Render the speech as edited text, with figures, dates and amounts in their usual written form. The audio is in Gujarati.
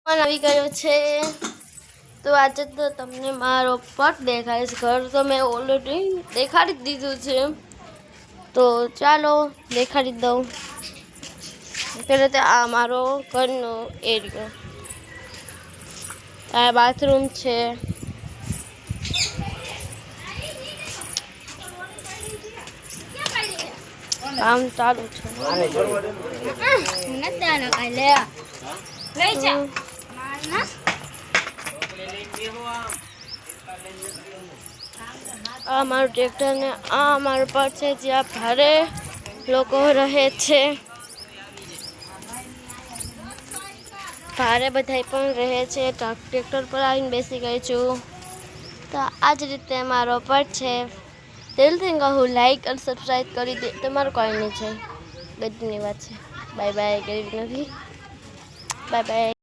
આવી ગયો છે તો આજે તો તમને મારો પગ દેખાડીશ। ઘર તો મેં ઓલરેડી દેખાડી દીધું છે તો ચાલો દેખાડી દઉં। પહેલાં તો આ મારો ઘરનો એરિયો, આ બાથરૂમ છે, કામ ચાલુ છે। આ મારું ટ્રેક્ટર ને આ અમારું પડ છે જ્યાં ભારે લોકો રહે છે, ભારે બધાય પણ રહે છે। ટ્રેક્ટર પર આવીને બેસી ગઈ છું તો આ જ રીતે મારો પડ છે। દિલથી કહું લાઈક અને સબસ્ક્રાઈબ કરી દે, તમારું કોઈ નહીં છે, ગજની વાત છે। બાય બાય, ગરીબ નથી, બાય બાય।